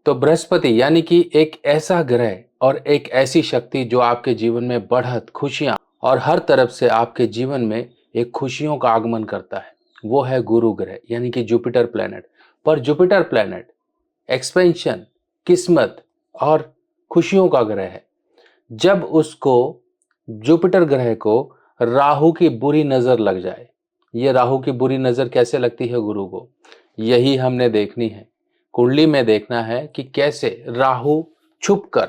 तो बृहस्पति यानी कि एक ऐसा ग्रह और एक ऐसी शक्ति जो आपके जीवन में बढ़त, खुशियां और हर तरफ से आपके जीवन में एक खुशियों का आगमन करता है। वो है गुरु ग्रह यानी कि जुपिटर प्लैनेट। पर जुपिटर प्लैनेट एक्सपेंशन, किस्मत और खुशियों का ग्रह है। जब उसको जुपिटर ग्रह को राहु की बुरी नजर लग जाए, ये राहु की बुरी नजर कैसे लगती है गुरु को, यही हमने देखनी है। कुंडली में देखना है कि कैसे राहु छुपकर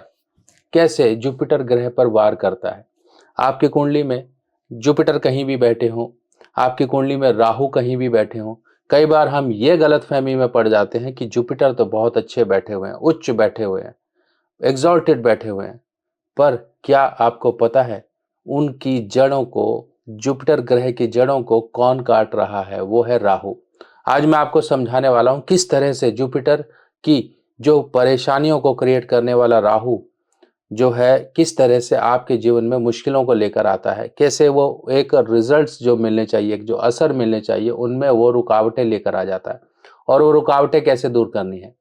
कैसे जुपिटर ग्रह पर वार करता है। आपकी कुंडली में जुपिटर कहीं भी बैठे हों, आपकी कुंडली में राहु कहीं भी बैठे हों, कई बार हम ये गलतफहमी में पड़ जाते हैं कि जुपिटर तो बहुत अच्छे बैठे हुए हैं, उच्च बैठे हुए हैं, एग्जॉल्टेड बैठे हुए हैं। पर क्या आपको पता है उनकी जड़ों को, जुपिटर ग्रह की जड़ों को कौन काट रहा है? वो है राहु। आज मैं आपको समझाने वाला हूं किस तरह से जुपिटर की जो परेशानियों को क्रिएट करने वाला राहु जो है, किस तरह से आपके जीवन में मुश्किलों को लेकर आता है, कैसे वो एक रिजल्ट्स जो मिलने चाहिए, एक जो असर मिलने चाहिए, उनमें वो रुकावटें लेकर आ जाता है। और वो रुकावटें कैसे दूर करनी है,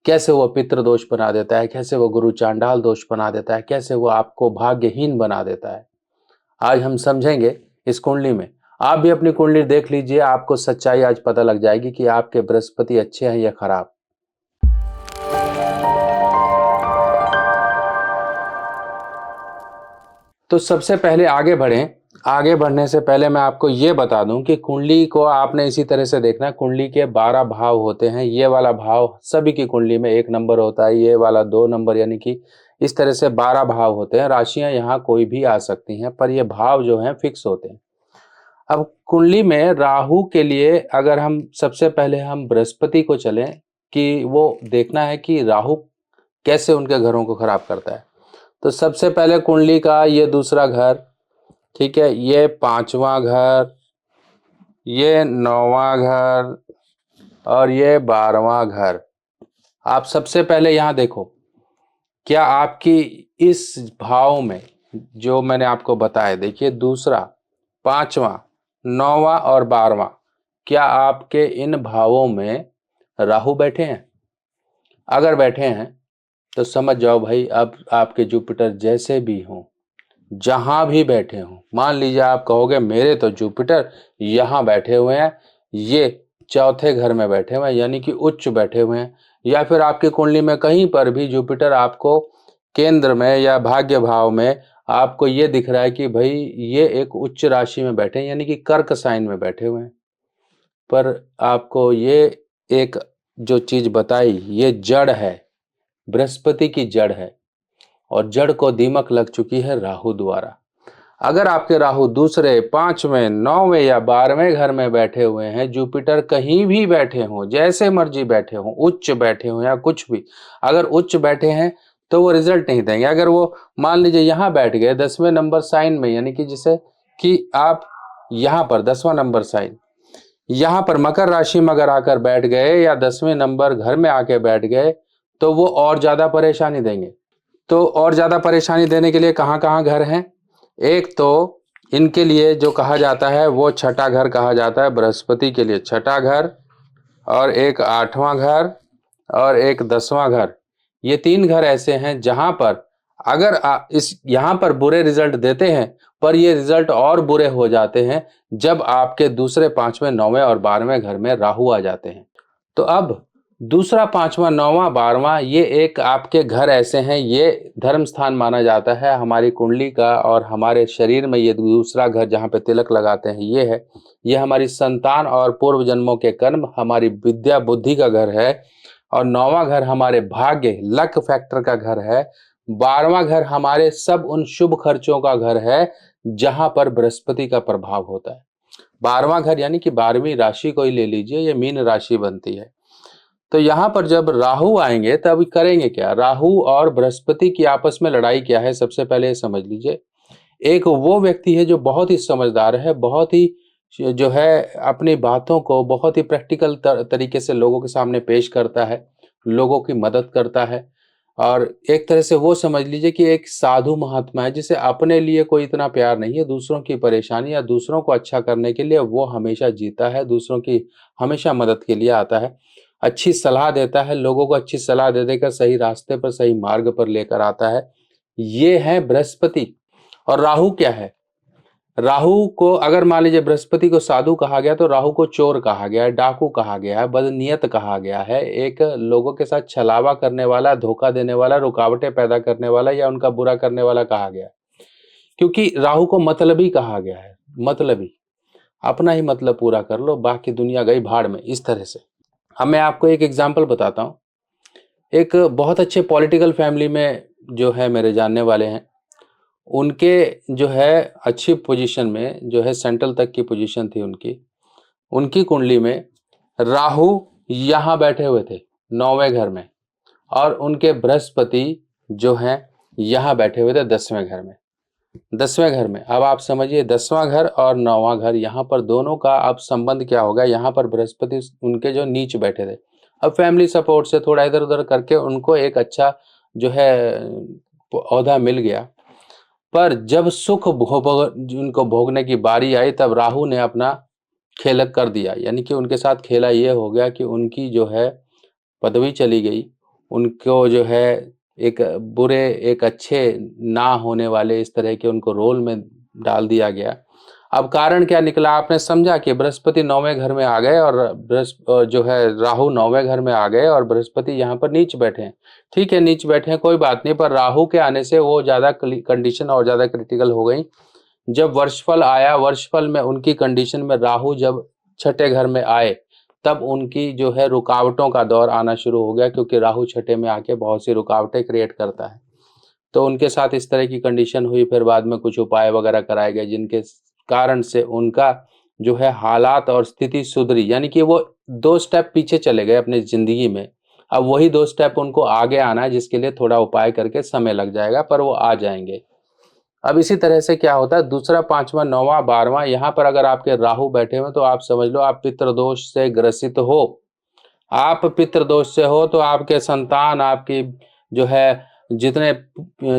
कैसे वो पितृ दोष बना देता है, कैसे वो गुरु चांडाल दोष बना देता है, कैसे वो आपको भाग्यहीन बना देता है, आज हम समझेंगे इस कुंडली में। आप भी अपनी कुंडली देख लीजिए, आपको सच्चाई आज पता लग जाएगी कि आपके बृहस्पति अच्छे हैं या खराब। तो सबसे पहले आगे बढ़ें। आगे बढ़ने से पहले मैं आपको ये बता दूं कि कुंडली को आपने इसी तरह से देखना है। कुंडली के 12 भाव होते हैं। ये वाला भाव सभी की कुंडली में 1 नंबर होता है, ये वाला 2 नंबर, यानी कि इस तरह से 12 भाव होते हैं। राशियां यहाँ कोई भी आ सकती हैं, पर ये भाव जो हैं फिक्स होते हैं। अब कुंडली में राहु के लिए अगर हम सबसे पहले हम बृहस्पति को चलें कि वो देखना है कि राहु कैसे उनके घरों को खराब करता है। तो सबसे पहले कुंडली का ये दूसरा घर, ठीक है, ये 5वां घर, ये 9वां घर और ये 12वां घर। आप सबसे पहले यहाँ देखो, क्या आपकी इस भाव में जो मैंने आपको बताया, देखिए दूसरा, 5वां, 9वां और 12वां, क्या आपके इन भावों में राहु बैठे हैं? अगर बैठे हैं तो समझ जाओ भाई, अब आपके जुपिटर जैसे भी हों, जहां भी बैठे हों, मान लीजिए आप कहोगे मेरे तो जुपिटर यहाँ बैठे हुए हैं, ये चौथे घर में बैठे हुए हैं यानी कि उच्च बैठे हुए हैं, या फिर आपकी कुंडली में कहीं पर भी जुपिटर आपको केंद्र में या भाग्य भाव में आपको ये दिख रहा है कि भाई ये एक उच्च राशि में बैठे हैं यानी कि कर्क साइन में बैठे हुए हैं, पर आपको ये एक जो चीज बताई, ये जड़ है, बृहस्पति की जड़ है, और जड़ को दीमक लग चुकी है राहु द्वारा। अगर आपके राहु दूसरे, 5वें, 9वें या 12वें घर में बैठे हुए हैं, जुपिटर कहीं भी बैठे हों, जैसे मर्जी बैठे हों, उच्च बैठे हों या कुछ भी, अगर उच्च बैठे हैं तो वो रिजल्ट नहीं देंगे। अगर वो मान लीजिए यहाँ बैठ गए 10वें नंबर साइन में, यानी कि जैसे कि आप यहाँ पर 10वां नंबर साइन, यहाँ पर मकर राशि में अगर आकर बैठ गए या 10वें नंबर घर में आके बैठ गए, तो वो और ज्यादा परेशानी देंगे। तो और ज्यादा परेशानी देने के लिए कहाँ कहाँ घर हैं? एक तो इनके लिए जो कहा जाता है वो छठा घर कहा जाता है, बृहस्पति के लिए छठा घर, और एक 8वां घर और एक 10वां घर। ये 3 घर ऐसे हैं जहां पर अगर इस यहाँ पर बुरे रिजल्ट देते हैं, पर ये रिजल्ट और बुरे हो जाते हैं जब आपके दूसरे, 5वें, 9वें और 12वें घर में राहु आ जाते हैं। तो अब दूसरा, 5वां, 9वां, 12वां, ये एक आपके घर ऐसे हैं, ये धर्म स्थान माना जाता है हमारी कुंडली का, और हमारे शरीर में ये दूसरा घर जहाँ पे तिलक लगाते हैं ये है। ये हमारी संतान और पूर्व जन्मों के कर्म, हमारी विद्या बुद्धि का घर है। और 9वां घर हमारे भाग्य, लक फैक्टर का घर है। 12वां घर हमारे सब उन शुभ खर्चों का घर है जहां पर बृहस्पति का प्रभाव होता है। 12वां घर यानी कि 12वीं राशि को ही ले लीजिए, ये मीन राशि बनती है। तो यहाँ पर जब राहु आएंगे तब करेंगे क्या? राहु और बृहस्पति की आपस में लड़ाई क्या है, सबसे पहले ये समझ लीजिए। एक वो व्यक्ति है जो बहुत ही समझदार है, बहुत ही जो है अपनी बातों को बहुत ही प्रैक्टिकल तरीके से लोगों के सामने पेश करता है, लोगों की मदद करता है, और एक तरह से वो समझ लीजिए कि एक साधु महात्मा है जिसे अपने लिए कोई इतना प्यार नहीं है, दूसरों की परेशानी या दूसरों को अच्छा करने के लिए वो हमेशा जीता है, दूसरों की हमेशा मदद के लिए आता है। अच्छी सलाह देता है, लोगों को अच्छी सलाह दे देकर सही रास्ते पर, सही मार्ग पर लेकर आता है। ये है बृहस्पति। और राहु क्या है? राहु को अगर मान लीजिए बृहस्पति को साधु कहा गया तो राहु को चोर कहा गया है, डाकू कहा गया है, बदनीयत कहा गया है, एक लोगों के साथ छलावा करने वाला, धोखा देने वाला, रुकावटें पैदा करने वाला या उनका बुरा करने वाला कहा गया है। क्योंकि राहु को मतलबी कहा गया है, मतलबी, अपना ही मतलब पूरा कर लो, बाकी दुनिया गई भाड़ में, इस तरह से। अब मैं आपको एक एग्जाम्पल बताता हूँ। एक बहुत अच्छे पॉलिटिकल फैमिली में जो है मेरे जानने वाले हैं, उनके जो है अच्छी पोजीशन में, जो है सेंट्रल तक की पोजीशन थी उनकी, उनकी कुंडली में राहु यहाँ बैठे हुए थे 9वें घर में, और उनके बृहस्पति जो हैं यहाँ बैठे हुए थे 10वें घर में। 10वें घर में, अब आप समझिए 10वां घर और 9वां घर, यहाँ पर दोनों का अब संबंध क्या होगा। यहाँ पर बृहस्पति उनके जो नीच बैठे थे, अब फैमिली सपोर्ट से थोड़ा इधर उधर करके उनको एक अच्छा जो है ओहदा मिल गया। पर जब सुख उनको भोगने की बारी आई, तब राहु ने अपना खेल कर दिया। यानी कि उनके साथ खेला ये हो गया कि उनकी जो है पदवी चली गई, उनको जो है एक बुरे, एक अच्छे ना होने वाले इस तरह के उनको रोल में डाल दिया गया। अब कारण क्या निकला, आपने समझा कि बृहस्पति 9वें घर में आ गए और जो है राहु 9वें घर में आ गए और बृहस्पति यहाँ पर नीच बैठे हैं। ठीक है, नीच बैठे हैं कोई बात नहीं, पर राहु के आने से वो ज़्यादा कंडीशन और ज़्यादा क्रिटिकल हो गई। जब वर्षफल आया, वर्षफल में उनकी कंडीशन में राहु जब छठे घर में आए, तब उनकी जो है रुकावटों का दौर आना शुरू हो गया, क्योंकि राहु छठे में आके बहुत सी रुकावटें क्रिएट करता है। तो उनके साथ इस तरह की कंडीशन हुई। फिर बाद में कुछ उपाय वगैरह कराए गए, जिनके कारण से उनका जो है हालात और स्थिति सुधरी। यानी कि वो 2 स्टेप पीछे चले गए अपनी जिंदगी में, अब वही 2 स्टेप उनको आगे आना है, जिसके लिए थोड़ा उपाय करके समय लग जाएगा, पर वो आ जाएंगे। अब इसी तरह से क्या होता है, दूसरा, 5वां, 9वां, 12वां, यहाँ पर अगर आपके राहु बैठे हुए तो आप समझ लो आप पितृदोष से ग्रसित हो। आप पितृदोष से हो तो आपके संतान, आपकी जो है जितने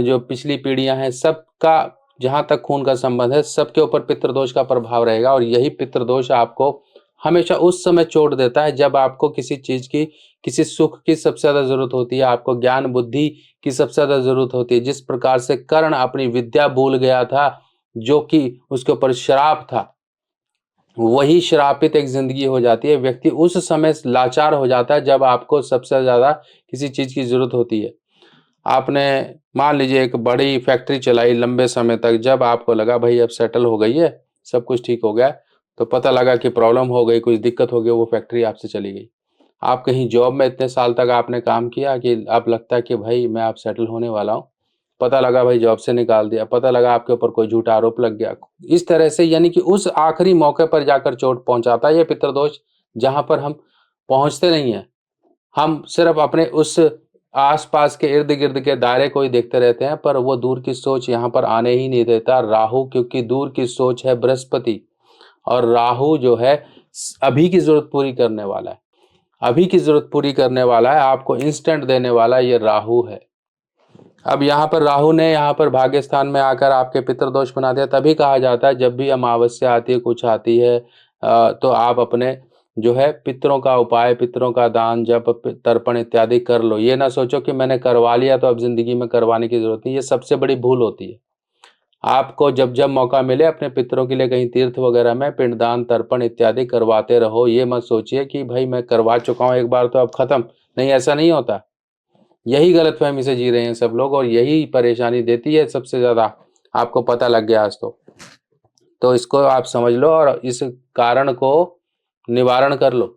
जो पिछली पीढ़ियां हैं, सबका जहां तक खून का संबंध है, सबके ऊपर पितृदोष का प्रभाव रहेगा। और यही पितृदोष आपको हमेशा उस समय चोट देता है जब आपको किसी चीज की, किसी सुख की सबसे ज्यादा जरूरत होती है, आपको ज्ञान बुद्धि की सबसे ज्यादा जरूरत होती है। जिस प्रकार से कर्ण अपनी विद्या भूल गया था, जो कि उसके ऊपर श्राप था, वही श्रापित एक जिंदगी हो जाती है। व्यक्ति उस समय लाचार हो जाता है जब आपको सबसे ज्यादा किसी चीज की जरूरत होती है। आपने मान लीजिए एक बड़ी फैक्ट्री चलाई लंबे समय तक, जब आपको लगा भाई अब सेटल हो गई है, सब कुछ ठीक हो गया, तो पता लगा कि प्रॉब्लम हो गई, कुछ दिक्कत हो गई, वो फैक्ट्री आपसे चली गई। आप कहीं जॉब में इतने साल तक आपने काम किया कि आप लगता है कि भाई मैं अब सेटल होने वाला हूँ, पता लगा भाई जॉब से निकाल दिया, पता लगा आपके ऊपर कोई झूठा आरोप लग गया। इस तरह से यानी कि उस आखिरी मौके पर जाकर चोट पहुंचाता है ये पितृदोष, जहां पर हम पहुंचते नहीं है। हम सिर्फ अपने उस आसपास के इर्द गिर्द के दायरे को ही देखते रहते हैं, पर वो दूर की सोच यहाँ पर आने ही नहीं देता राहु, क्योंकि दूर की सोच है बृहस्पति, और राहु जो है अभी की जरूरत पूरी करने वाला है, अभी की जरूरत पूरी करने वाला है, आपको इंस्टेंट देने वाला ये राहु है। अब यहाँ पर राहु ने यहाँ पर भाग्य स्थान में आकर आपके पितृदोष बना दिया। तभी कहा जाता है जब भी अमावस्या आती है, कुछ आती है, तो आप अपने जो है पितरों का उपाय, पितरों का दान, जप, तर्पण इत्यादि कर लो। ये ना सोचो कि मैंने करवा लिया तो अब जिंदगी में करवाने की जरूरत नहीं, ये सबसे बड़ी भूल होती है। आपको जब जब मौका मिले अपने पितरों के लिए कहीं तीर्थ वगैरह में पिंडदान, तर्पण इत्यादि करवाते रहो। ये मत सोचिए कि भाई मैं करवा चुका हूँ एक बार तो अब खत्म, नहीं, ऐसा नहीं होता। यही गलतफहमी से जी रहे हैं सब लोग, और यही परेशानी देती है सबसे ज्यादा। आपको पता लग गया आज तो इसको आप समझ लो और इस कारण को निवारण कर लो।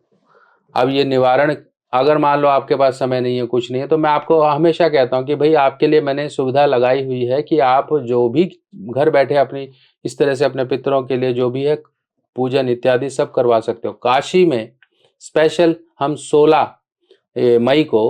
अब ये निवारण, अगर मान लो आपके पास समय नहीं है, कुछ नहीं है, तो मैं आपको हमेशा कहता हूँ कि भाई आपके लिए मैंने सुविधा लगाई हुई है कि आप जो भी घर बैठे अपनी इस तरह से अपने पितरों के लिए जो भी है पूजन इत्यादि सब करवा सकते हो। काशी में स्पेशल हम 16 मई को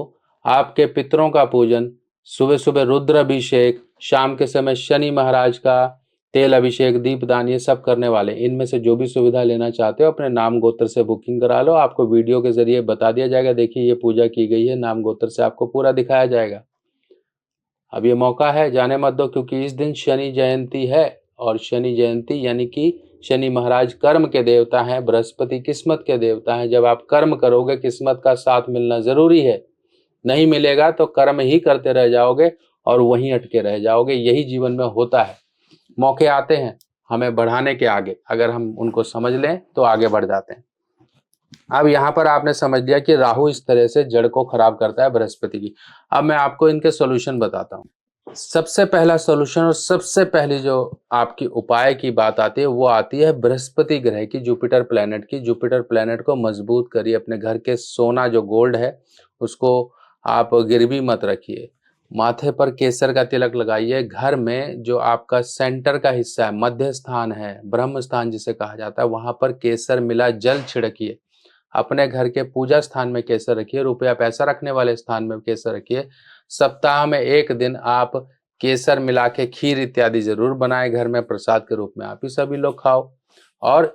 आपके पितरों का पूजन, सुबह सुबह रुद्र अभिषेक, शाम के समय शनि महाराज का तेल अभिषेक, दीपदान, ये सब करने वाले। इनमें से जो भी सुविधा लेना चाहते हो अपने नाम गोत्र से बुकिंग करा लो। आपको वीडियो के जरिए बता दिया जाएगा, देखिए ये पूजा की गई है, नाम गोत्र से आपको पूरा दिखाया जाएगा। अब ये मौका है, जाने मत दो, क्योंकि इस दिन शनि जयंती है, और शनि जयंती यानी कि शनि महाराज कर्म के देवता हैं, बृहस्पति किस्मत के देवता हैं। जब आप कर्म करोगे, किस्मत का साथ मिलना जरूरी है। नहीं मिलेगा तो कर्म ही करते रह जाओगे और वहीं अटके रह जाओगे। यही जीवन में होता है। मौके आते हैं हमें बढ़ाने के आगे, अगर हम उनको समझ लें तो आगे बढ़ जाते हैं। अब यहाँ पर आपने समझ लिया कि राहु इस तरह से जड़ को खराब करता है बृहस्पति की। अब मैं आपको इनके सॉल्यूशन बताता हूँ। सबसे पहला सॉल्यूशन और सबसे पहली जो आपकी उपाय की बात आती है वो आती है बृहस्पति ग्रह की, जुपिटर प्लैनेट की। जुपिटर प्लैनेट को मजबूत करिए। अपने घर के सोना जो गोल्ड है उसको आप गिरवी मत रखिए। माथे पर केसर का तिलक लगाइए। घर में जो आपका सेंटर का हिस्सा है, मध्य स्थान है, ब्रह्म स्थान जिसे कहा जाता है, वहां पर केसर मिला जल छिड़किए। अपने घर के पूजा स्थान में केसर रखिए। रुपया पैसा रखने वाले स्थान में केसर रखिए। सप्ताह में एक दिन आप केसर मिला के खीर इत्यादि जरूर बनाएं घर में, प्रसाद के रूप में आप ही सभी लोग खाओ। और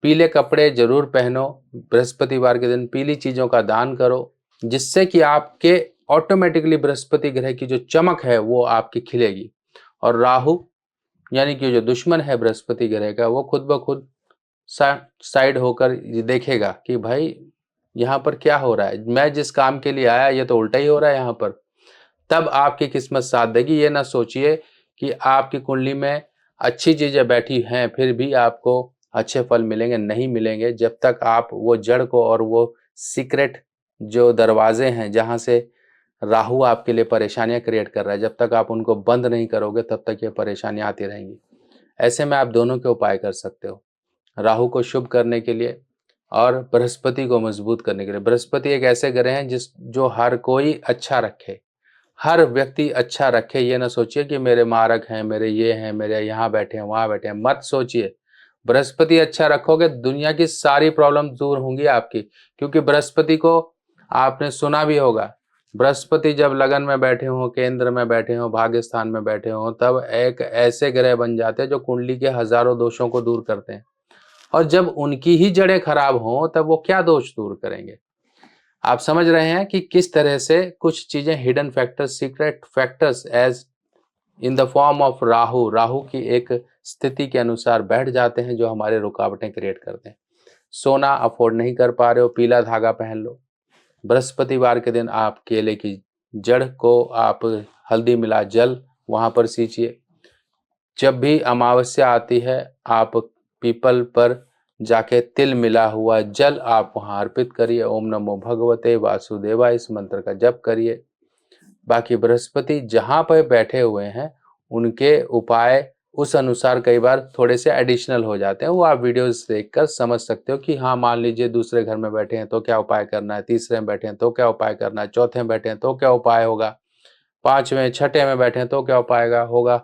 पीले कपड़े जरूर पहनो। बृहस्पतिवार के दिन पीली चीजों का दान करो, जिससे कि आपके ऑटोमेटिकली बृहस्पति ग्रह की जो चमक है वो आपकी खिलेगी। और राहु यानी कि जो दुश्मन है बृहस्पति ग्रह का, वो खुद ब खुद साइड होकर देखेगा कि भाई यहाँ पर क्या हो रहा है, मैं जिस काम के लिए आया ये तो उल्टा ही हो रहा है यहाँ पर। तब आपकी किस्मत साथ देगी। ये ना सोचिए कि आपकी कुंडली में अच्छी चीजें बैठी हैं फिर भी आपको अच्छे फल मिलेंगे, नहीं मिलेंगे। जब तक आप वो जड़ को और वो सीक्रेट जो दरवाजे हैं जहां से राहु आपके लिए परेशानियां क्रिएट कर रहा है, जब तक आप उनको बंद नहीं करोगे तब तक ये परेशानियां आती रहेंगी। ऐसे में आप दोनों के उपाय कर सकते हो, राहु को शुभ करने के लिए और बृहस्पति को मजबूत करने के लिए। बृहस्पति एक ऐसे ग्रह हैं जो हर कोई अच्छा रखे, हर व्यक्ति अच्छा रखे। ये ना सोचिए कि मेरे मारक हैं, मेरे ये हैं, मेरे यहाँ बैठे हैं, वहां बैठे हैं, मत सोचिए। बृहस्पति अच्छा रखोगे, दुनिया की सारी प्रॉब्लम दूर होंगी आपकी। क्योंकि बृहस्पति को आपने सुना भी होगा, बृहस्पति जब लगन में बैठे हो, केंद्र में बैठे हो, भाग्य स्थान में बैठे हो, तब एक ऐसे ग्रह बन जाते हैं जो कुंडली के हजारों दोषों को दूर करते हैं। और जब उनकी ही जड़ें खराब हों तब वो क्या दोष दूर करेंगे। आप समझ रहे हैं कि किस तरह से कुछ चीजें hidden factors, secret factors as in the form of Rahu, Rahu की एक स्थिति के अनुसार बैठ जाते हैं जो हमारे रुकावटें क्रिएट करते हैं। सोना अफोर्ड नहीं कर पा रहे हो, पीला धागा पहन लो। बृहस्पतिवार के दिन आप केले की जड़ को आप हल्दी मिला जल वहां पर सींचिए। जब भी अमावस्या आती है आप पीपल पर जाके तिल मिला हुआ जल आप वहां अर्पित करिए। ओम नमो भगवते वासुदेवाय इस मंत्र का जप करिए। बाकी बृहस्पति जहां पर बैठे हुए हैं उनके उपाय उस अनुसार कई बार थोड़े से एडिशनल हो जाते हैं। वो आप वीडियोस देखकर समझ सकते हो कि हाँ, मान लीजिए दूसरे घर में बैठे हैं तो क्या उपाय करना है, तीसरे में बैठे हैं तो क्या उपाय करना है, चौथे में बैठे हैं तो क्या उपाय होगा, पांचवें छठे में बैठे हैं तो क्या उपाय होगा।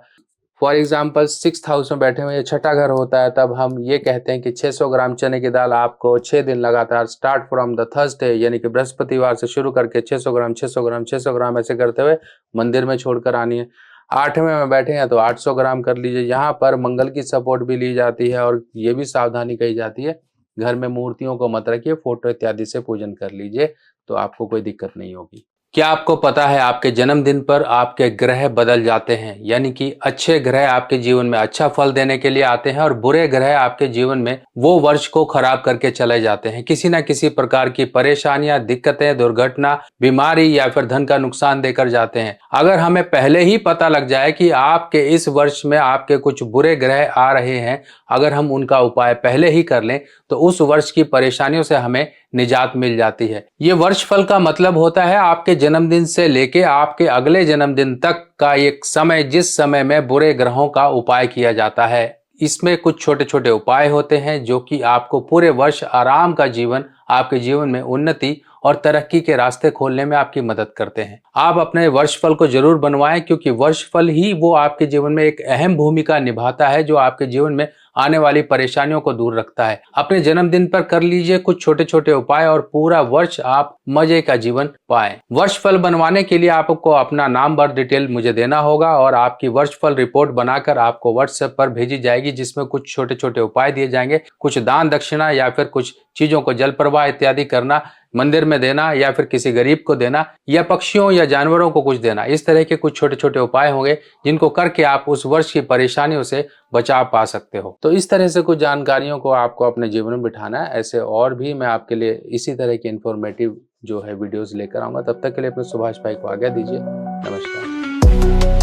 फॉर एग्जाम्पल 6th हाउस में बैठे हुए, ये छठा घर होता है, तब हम ये कहते हैं कि 600 ग्राम चने की दाल आपको 6 दिन लगातार स्टार्ट फ्रॉम द थर्सडे यानी कि बृहस्पतिवार से शुरू करके 600 ग्राम 600 ग्राम 600 ग्राम ऐसे करते हुए मंदिर में छोड़कर आनी है। 8वें में बैठे हैं तो 800 ग्राम कर लीजिए। यहाँ पर मंगल की सपोर्ट भी ली जाती है और ये भी सावधानी कही जाती है, घर में मूर्तियों को मत रखिए, फोटो इत्यादि से पूजन कर लीजिए तो आपको कोई दिक्कत नहीं होगी। क्या आपको पता है आपके जन्मदिन पर आपके ग्रह बदल जाते हैं, यानी कि अच्छे ग्रह आपके जीवन में अच्छा फल देने के लिए आते हैं और बुरे ग्रह आपके जीवन में वो वर्ष को खराब करके चले जाते हैं। किसी ना किसी प्रकार की परेशानियां, दिक्कतें, दुर्घटना, बीमारी या फिर धन का नुकसान देकर जाते हैं। अगर हमें पहले ही पता लग जाए कि आपके इस वर्ष में आपके कुछ बुरे ग्रह आ रहे हैं, अगर हम उनका उपाय पहले ही कर लें तो उस वर्ष की परेशानियों से हमें निजात मिल जाती है। ये वर्ष फल का मतलब होता है आपके जन्मदिन से लेके आपके अगले जन्मदिन तक का एक समय, जिस समय में बुरे ग्रहों का उपाय किया जाता है। इसमें कुछ छोटे छोटे उपाय होते हैं जो कि आपको पूरे वर्ष आराम का जीवन, आपके जीवन में उन्नति और तरक्की के रास्ते खोलने में आपकी मदद करते हैं। आप अपने वर्षफल को जरूर बनवाएं, क्योंकि वर्षफल ही वो आपके जीवन में एक अहम भूमिका निभाता है जो आपके जीवन में आने वाली परेशानियों को दूर रखता है। अपने जन्मदिन पर कर लीजिए कुछ छोटे छोटे उपाय और पूरा वर्ष आप मजे का जीवन पाएं। वर्षफल बनवाने के लिए आपको अपना नाम, बर्थ डिटेल मुझे देना होगा और आपकी वर्षफल रिपोर्ट बनाकर आपको व्हाट्सएप पर भेजी जाएगी, जिसमें कुछ छोटे छोटे उपाय दिए जाएंगे। कुछ दान दक्षिणा या फिर कुछ चीजों को जल प्रवाह इत्यादि करना मंदिर में देना या फिर किसी गरीब को देना या पक्षियों या जानवरों को कुछ देना। इस तरह के कुछ छोटे छोटे उपाय होंगे जिनको करके आप उस वर्ष की परेशानियों से बचाव पा सकते हो। तो इस तरह से कुछ जानकारियों को आपको अपने जीवन में बिठाना है। ऐसे और भी मैं आपके लिए इसी तरह की इंफॉर्मेटिव जो है वीडियोस लेकर आऊंगा। तब तक के लिए अपने सुभाष भाई को आज्ञा दीजिए। नमस्कार।